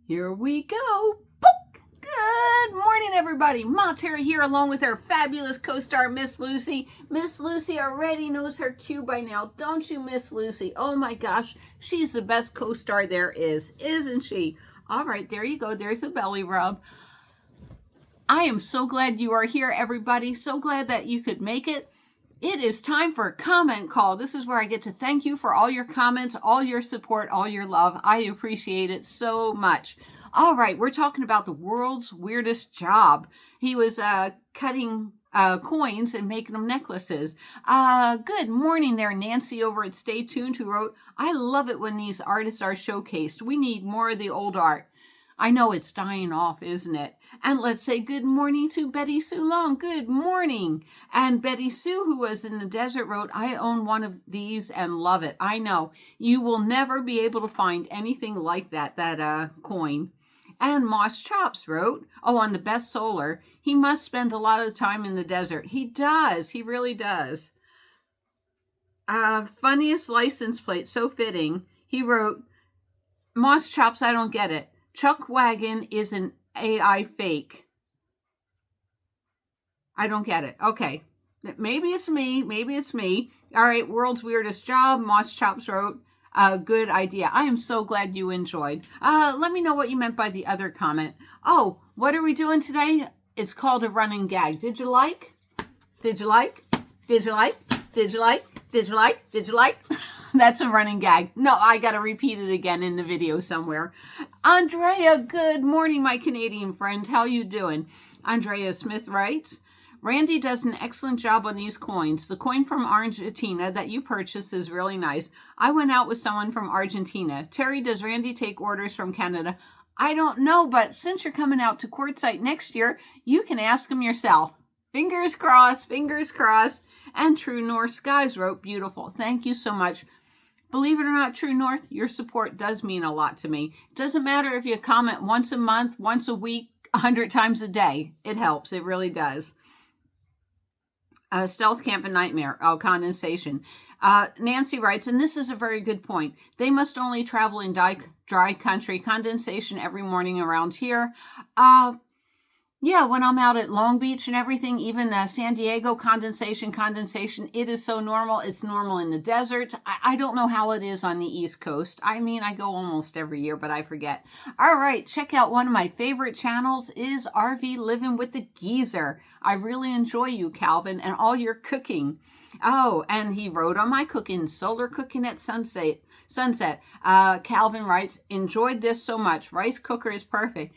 Here we go. Book. Good morning, everybody. Ma Terry here, along with our fabulous co-star, Miss Lucy. Miss Lucy already knows her cue by now, don't you, Miss Lucy? Oh my gosh, she's the best co-star there is, isn't she? All right, there you go. There's a belly rub. I am so glad you are here, everybody. So glad that you could make it. It is time for a comment call. This is where I get to thank you for all your comments, all your support, all your love. I appreciate it so much. All right, we're talking about the world's weirdest job. He was cutting coins and making them necklaces. Good morning there, Nancy over at Stay Tuned, who wrote, I love it when these artists are showcased. We need more of the old art. I know it's dying off, isn't it? And let's say good morning to Betty Sue Long. Good morning. And Betty Sue, who was in the desert, wrote, I own one of these and love it. I know. You will never be able to find anything like that coin. And Moss Chops wrote, on the best solar, he must spend a lot of time in the desert. He does. He really does. Funniest license plate, so fitting. He wrote, Moss Chops, I don't get it. Chuck Wagon is an AI fake. I don't get it. Okay. Maybe it's me. Maybe it's me. All right. World's weirdest job. Moss Chops wrote, good idea. I am so glad you enjoyed. Let me know what you meant by the other comment. Oh, what are we doing today? It's called a running gag. Did you like? Did you like? Did you like? Did you like? Did you like? Did you like? That's a running gag. No, I got to repeat it again in the video somewhere. Andrea, good morning, my Canadian friend. How you doing? Andrea Smith writes, Randy does an excellent job on these coins. The coin from Argentina that you purchased is really nice. I went out with someone from Argentina. Terry, does Randy take orders from Canada? I don't know, but since you're coming out to Quartzsite next year, you can ask him yourself. Fingers crossed, fingers crossed. And True North Skies wrote, beautiful. Thank you so much. Believe it or not, True North, your support does mean a lot to me. It doesn't matter if you comment once a month, once a week, 100 times a day. It helps. It really does. Stealth Camp and Nightmare. Condensation. Nancy writes, and this is a very good point. They must only travel in dry country. Condensation every morning around here. Yeah, when I'm out at Long Beach and everything, even San Diego, condensation, it is so normal. It's normal in the desert. I don't know how it is on the East Coast. I mean, I go almost every year, but I forget. All right, check out one of my favorite channels is RV Living with the Geezer. I really enjoy you, Calvin, and all your cooking. Oh, and he wrote on my cooking, solar cooking at sunset. Calvin writes, enjoyed this so much. Rice cooker is perfect.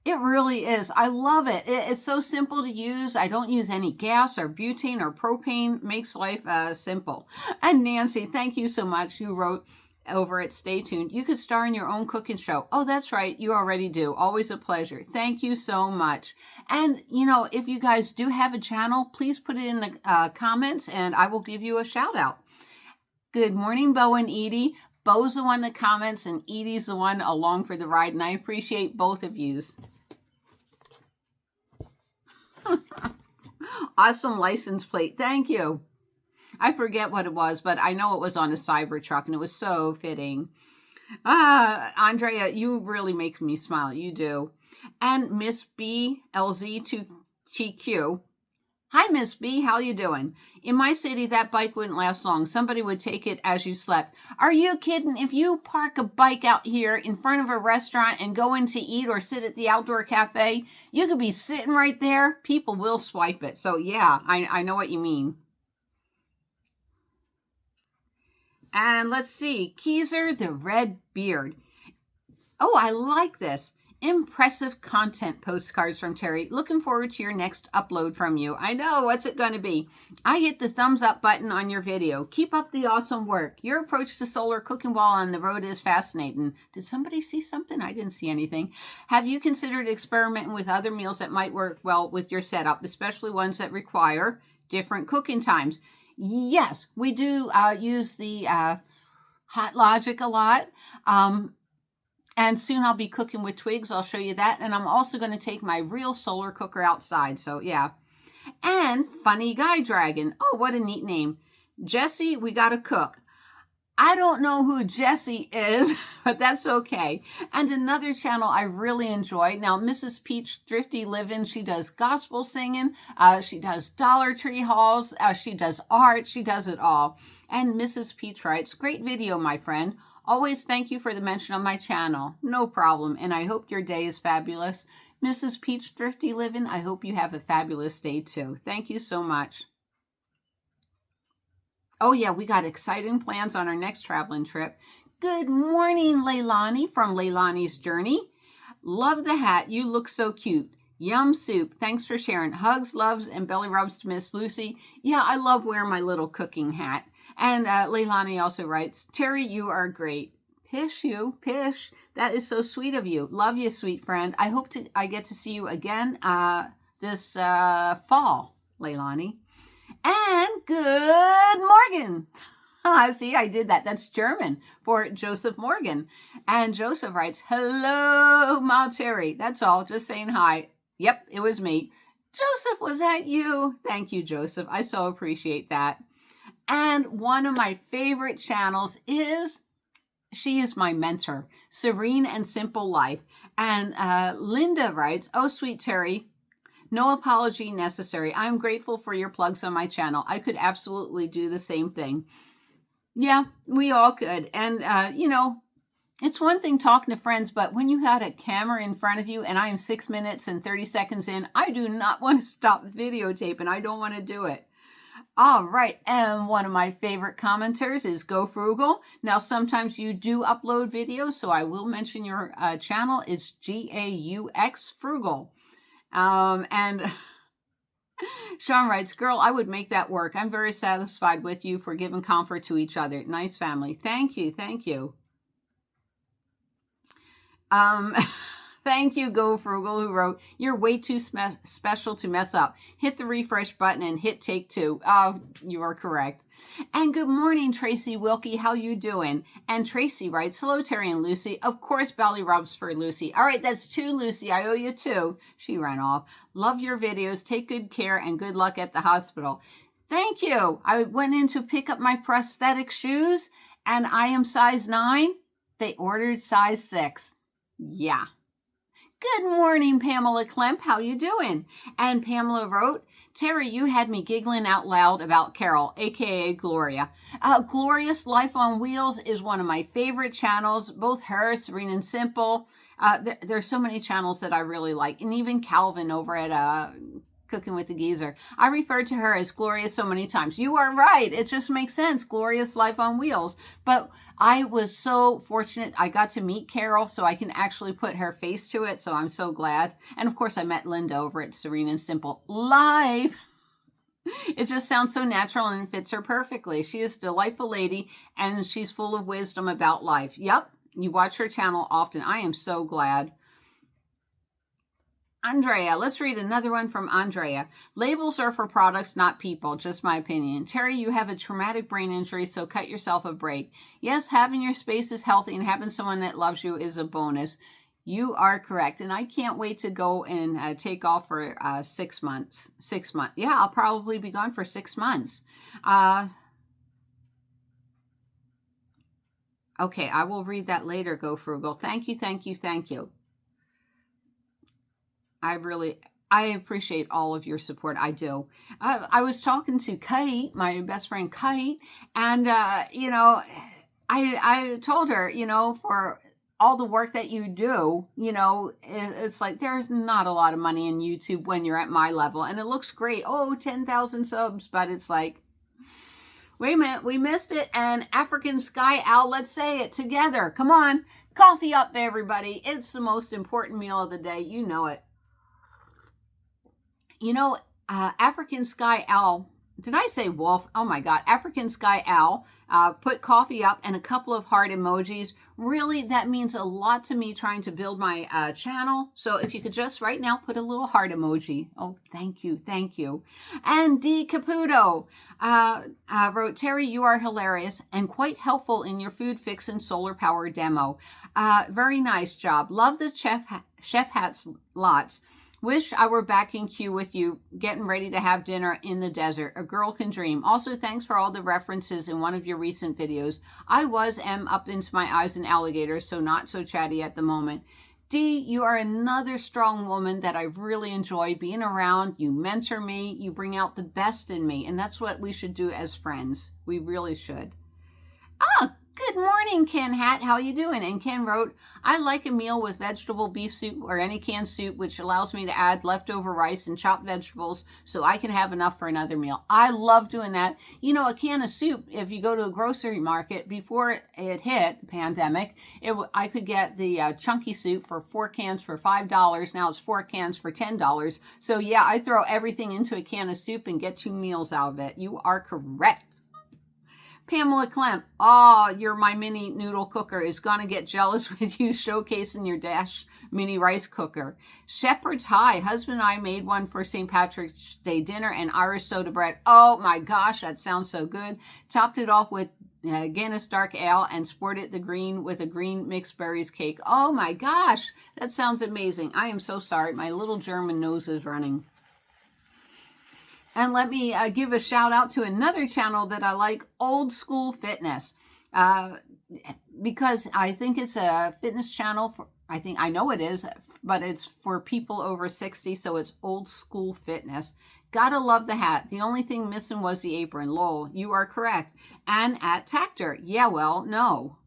It really is. I love it. It's so simple to use. I don't use any gas or butane or propane. Makes life simple. And Nancy, thank you so much. You wrote over at Stay Tuned. You could star in your own cooking show. Oh, that's right. You already do. Always a pleasure. Thank you so much. And, if you guys do have a channel, please put it in the comments and I will give you a shout out. Good morning, Bo and Edie. Bo's the one that comments and Edie's the one along for the ride. And I appreciate both of yous. Awesome license plate. Thank you. I forget what it was, but I know it was on a Cybertruck and it was so fitting. Andrea, you really make me smile. You do. And Miss B, LZ2TQ. Hi, Miss B. How you doing? In my city, that bike wouldn't last long. Somebody would take it as you slept. Are you kidding? If you park a bike out here in front of a restaurant and go in to eat or sit at the outdoor cafe, you could be sitting right there. People will swipe it. So, yeah, I know what you mean. And let's see. Keezer the Red Beard. Oh, I like this. Impressive content postcards from Terry. Looking forward to your next upload from you. I know, what's it going to be? I hit the thumbs up button on your video. Keep up the awesome work. Your approach to solar cooking while on the road is fascinating. Did somebody see something? I didn't see anything. Have you considered experimenting with other meals that might work well with your setup, especially ones that require different cooking times? Yes, we do use the Hot Logic a lot. And soon I'll be cooking with twigs. I'll show you that. And I'm also going to take my real solar cooker outside. So, yeah. And Funny Guy Dragon. Oh, what a neat name. Jesse, we got to cook. I don't know who Jessie is, but that's okay. And another channel I really enjoy. Now, Mrs. Peach Thrifty Living, she does gospel singing. She does Dollar Tree hauls. She does art. She does it all. And Mrs. Peach writes, great video, my friend. Always thank you for the mention on my channel. No problem. And I hope your day is fabulous. Mrs. Peach Thrifty Living, I hope you have a fabulous day too. Thank you so much. Oh yeah, we got exciting plans on our next traveling trip. Good morning, Leilani from Leilani's Journey. Love the hat. You look so cute. Yum soup. Thanks for sharing. Hugs, loves, and belly rubs to Miss Lucy. Yeah, I love wearing my little cooking hat. And Leilani also writes, Terry, you are great. Pish you, pish. That is so sweet of you. Love you, sweet friend. I hope I get to see you again this fall, Leilani. And good morning. See, I did that. That's German for Joseph Morgan. And Joseph writes, hello, Ma Terry. That's all. Just saying hi. Yep, it was me. Joseph, was that you? Thank you, Joseph. I so appreciate that. And one of my favorite channels she is my mentor, Serene and Simple Life. And Linda writes, oh, sweet Terry, no apology necessary. I'm grateful for your plugs on my channel. I could absolutely do the same thing. Yeah, we all could. And, it's one thing talking to friends, but when you got a camera in front of you and I am 6 minutes and 30 seconds in, I do not want to stop videotaping. I don't want to do it. All right. And one of my favorite commenters is Go Frugal. Now, sometimes you do upload videos, so I will mention your channel. It's GAUX Frugal. And Sean writes, girl, I would make that work. I'm very satisfied with you for giving comfort to each other. Nice family. Thank you. Thank you. Thank you, Go Frugal, who wrote, you're way too special to mess up. Hit the refresh button and hit take 2. Oh, you are correct. And good morning, Tracy Wilkie. How you doing? And Tracy writes, hello, Terry and Lucy. Of course, belly rubs for Lucy. All right, that's 2, Lucy. I owe you 2. She ran off. Love your videos. Take good care and good luck at the hospital. Thank you. I went in to pick up my prosthetic shoes and I am size 9. They ordered size 6. Yeah. Good morning, Pamela Klemp. How you doing? And Pamela wrote, Terry, you had me giggling out loud about Carol, a.k.a. Gloria. Glorious Life on Wheels is one of my favorite channels. Both her, Serene and Simple. There's so many channels that I really like. And even Calvin over at Cooking with the Geezer. I referred to her as Gloria so many times. You are right. It just makes sense. Glorious Life on Wheels. But I was so fortunate. I got to meet Carol, so I can actually put her face to it. So I'm so glad. And of course, I met Linda over at Serene and Simple Live. It just sounds so natural and fits her perfectly. She is a delightful lady, and she's full of wisdom about life. Yep, you watch her channel often. I am so glad. Andrea, let's read another one from Andrea. Labels are for products, not people, just my opinion. Terry, you have a traumatic brain injury, so cut yourself a break. Yes, having your space is healthy, and having someone that loves you is a bonus. You are correct, and I can't wait to go and take off for 6 months. 6 months. Yeah, I'll probably be gone for 6 months. Okay, I will read that later, Go Frugal. Thank you, thank you, thank you. I appreciate all of your support. I do. I was talking to Kate, my best friend Kate, and, I told her, for all the work that you do, it's like there's not a lot of money in YouTube when you're at my level. And it looks great. Oh, 10,000 subs. But it's like, wait a minute, we missed it. And African Sky Owl, let's say it together. Come on. Coffee up, everybody. It's the most important meal of the day. You know it. African Sky Owl, did I say wolf? Oh my God, African Sky Owl put coffee up and a couple of heart emojis. Really, that means a lot to me trying to build my channel. So if you could just right now put a little heart emoji. Oh, thank you, thank you. And D. Caputo wrote, Terry, you are hilarious and quite helpful in your food fix and solar power demo. Very nice job. Love the chef hats lots. Wish I were back in queue with you, getting ready to have dinner in the desert. A girl can dream. Also, thanks for all the references in one of your recent videos. I am up into my eyes in alligators, so not so chatty at the moment. Dee, you are another strong woman that I really enjoy being around. You mentor me. You bring out the best in me. And that's what we should do as friends. We really should. Ah, good morning, Ken Hat. How you doing? And Ken wrote, I like a meal with vegetable beef soup or any canned soup, which allows me to add leftover rice and chopped vegetables so I can have enough for another meal. I love doing that. You know, a can of soup, if you go to a grocery market, before it hit the pandemic, I could get the chunky soup for 4 cans for $5. Now it's 4 cans for $10. So yeah, I throw everything into a can of soup and get 2 meals out of it. You are correct. Pamela Clem, you're my mini noodle cooker, is going to get jealous with you showcasing your Dash mini rice cooker. Shepherd's High, husband and I made one for St. Patrick's Day dinner and Irish soda bread. Oh my gosh, that sounds so good. Topped it off with Guinness Dark Ale and sported the green with a green mixed berries cake. Oh my gosh, that sounds amazing. I am so sorry. My little German nose is running. And let me give a shout out to another channel that I like, Old School Fitness, because I think it's a fitness channel. I know it is, but it's for people over 60, so it's Old School Fitness. Gotta love the hat. The only thing missing was the apron. Lol, you are correct. And at Tactor, yeah, well, no.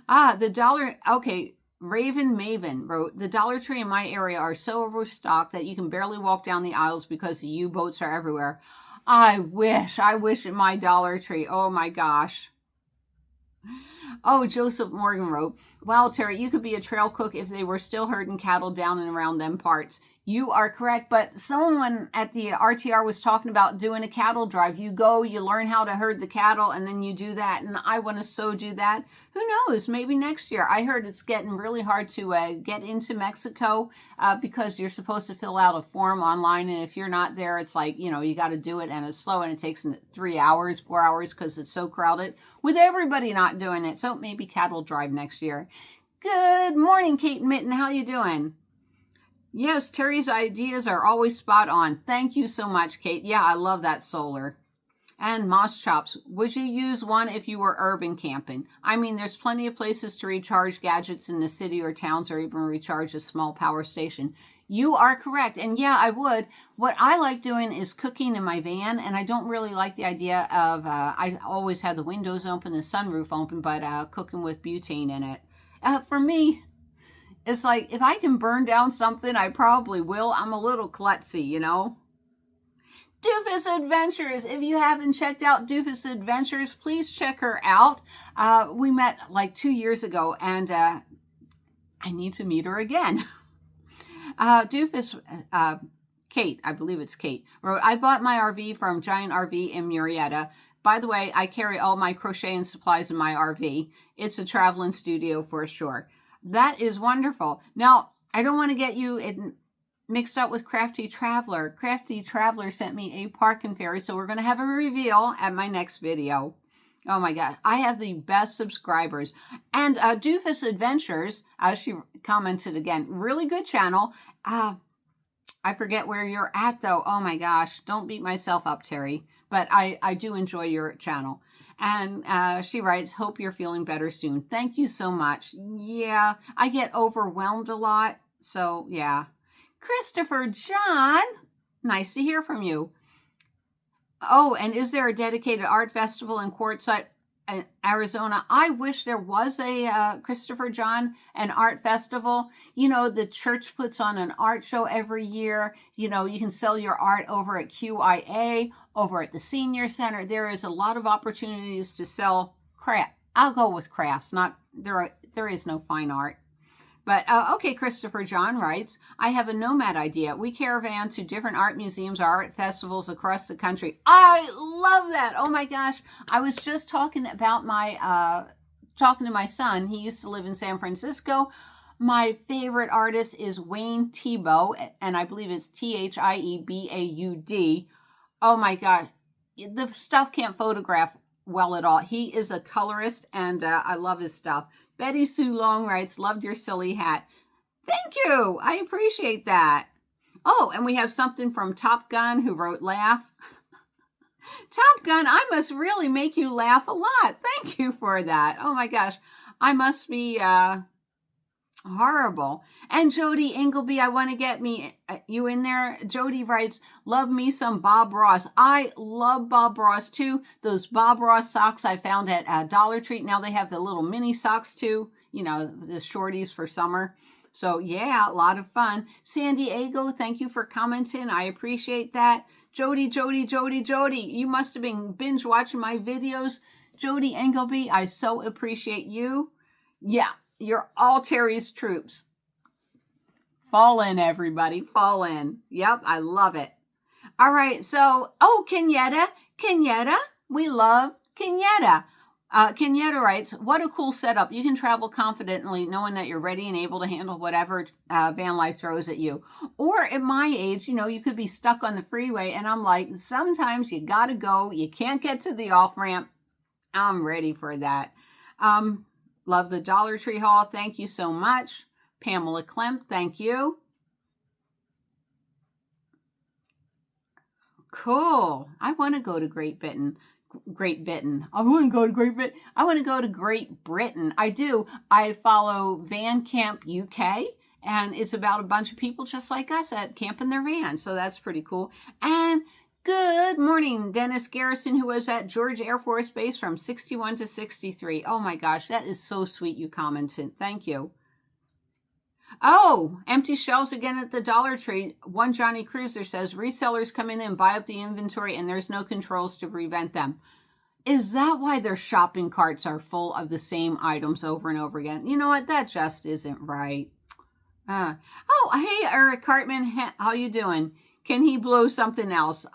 The dollar, okay. Raven Maven wrote, the Dollar Tree in my area are so overstocked that you can barely walk down the aisles because the U-boats are everywhere. I wish in my Dollar Tree. Oh my gosh. Oh, Joseph Morgan wrote, wow, Terry, you could be a trail cook if they were still herding cattle down and around them parts. You are correct, but someone at the RTR was talking about doing a cattle drive. You go, you learn how to herd the cattle, and then you do that, and I want to so do that. Who knows, maybe next year. I heard it's getting really hard to get into Mexico because you're supposed to fill out a form online, and if you're not there, it's like, you got to do it, and it's slow, and it takes 3 hours, 4 hours because it's so crowded with everybody not doing it. So maybe cattle drive next year. Good morning, Kate Mitten. How you doing? Yes, Terry's ideas are always spot on. Thank you so much, Kate. Yeah, I love that solar. And Moss Chops, would you use one if you were urban camping? I mean, there's plenty of places to recharge gadgets in the city or towns or even recharge a small power station. You are correct. And yeah, I would. What I like doing is cooking in my van, and I don't really like the idea of, I always have the windows open, the sunroof open, but cooking with butane in it. For me, it's like, if I can burn down something, I probably will. I'm a little klutzy, Doofus Adventures. If you haven't checked out Doofus Adventures, please check her out. We met like 2 years ago, and I need to meet her again. Doofus, Kate, I believe it's Kate, wrote, I bought my RV from Giant RV in Murrieta. By the way, I carry all my crocheting supplies in my RV. It's a traveling studio for sure. That is wonderful. Now, I don't want to get you mixed up with Crafty Traveler. Crafty Traveler sent me a parking fairy, so we're going to have a reveal at my next video. Oh my God, I have the best subscribers. And Doofus Adventures, she commented again, really good channel. I forget where you're at though. Oh my gosh, don't beat myself up, Terry. But I do enjoy your channel. And she writes, hope you're feeling better soon. Thank you so much. Yeah, I get overwhelmed a lot. So, yeah. Christopher John, nice to hear from you. Oh, and is there a dedicated art festival in Quartzsite, Arizona? I wish there was a, Christopher John, an art festival. The church puts on an art show every year. You can sell your art over at QIA, over at the Senior Center. There is a lot of opportunities to sell craft. I'll go with crafts, not, there is no fine art. But, okay, Christopher John writes, I have a nomad idea. We caravan to different art museums or art festivals across the country. I love that. Oh my gosh. I was just talking about talking to my son. He used to live in San Francisco. My favorite artist is Wayne Thiebaud, and I believe it's Thiebaud. Oh my God. The stuff can't photograph well at all. He is a colorist, and I love his stuff. Betty Sue Long writes, loved your silly hat. Thank you. I appreciate that. Oh, and we have something from Top Gun who wrote laugh. Top Gun, I must really make you laugh a lot. Thank you for that. Oh my gosh. I must be horrible. And Jody Ingleby, I want to get you in there. Jody writes, love me some Bob Ross. I love Bob Ross too. Those Bob Ross socks I found at Dollar Tree. Now they have the little mini socks too, you know, the shorties for summer. So yeah, a lot of fun. San Diego, thank you for commenting. I appreciate that. Jody, you must have been binge watching my videos. Jody Ingleby, I so appreciate you. Yeah, you're all Terry's troops. Fall in, everybody. Fall in. Yep, I love it. All right, so, Kenyetta. We love Kenyetta. Kenyetta writes, what a cool setup. You can travel confidently knowing that you're ready and able to handle whatever van life throws at you. Or at my age, you know, you could be stuck on the freeway and I'm like, sometimes you got to go. You can't get to the off-ramp. I'm ready for that. Love the Dollar Tree haul. Thank you so much. Pamela Klemp, thank you. Cool. I want to go to Great Britain. I want to go to Great Britain. I want to go to Great Britain. I do. I follow Van Camp UK, and it's about a bunch of people just like us at camp in their van. So that's pretty cool. And good morning, Dennis Garrison, who was at George Air Force Base from 61 to 63. Oh my gosh, that is so sweet you commented. Thank you. Oh, empty shelves again at the Dollar Tree. One Johnny Cruiser says resellers come in and buy up the inventory and there's no controls to prevent them. Is that why their shopping carts are full of the same items over and over again? You know what? That just isn't right. Oh, hey, Eric Cartman. How you doing? Can he blow something else?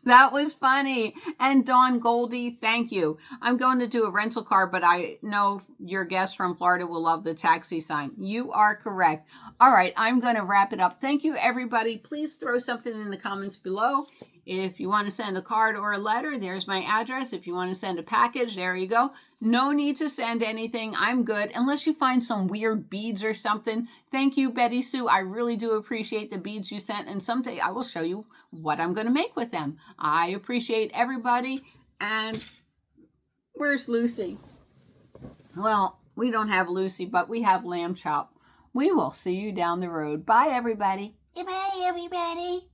That was funny. And Dawn Goldie, thank you. I'm going to do a rental car, but I know your guest from Florida will love the taxi sign. You are correct. All right, I'm going to wrap it up. Thank you, everybody. Please throw something in the comments below. If you want to send a card or a letter, there's my address. If you want to send a package, there you go. No need to send anything. I'm good. Unless you find some weird beads or something. Thank you, Betty Sue. I really do appreciate the beads you sent. And someday I will show you what I'm going to make with them. I appreciate everybody. And where's Lucy? Well, we don't have Lucy, but we have lamb chop. We will see you down the road. Bye, everybody. Goodbye, everybody.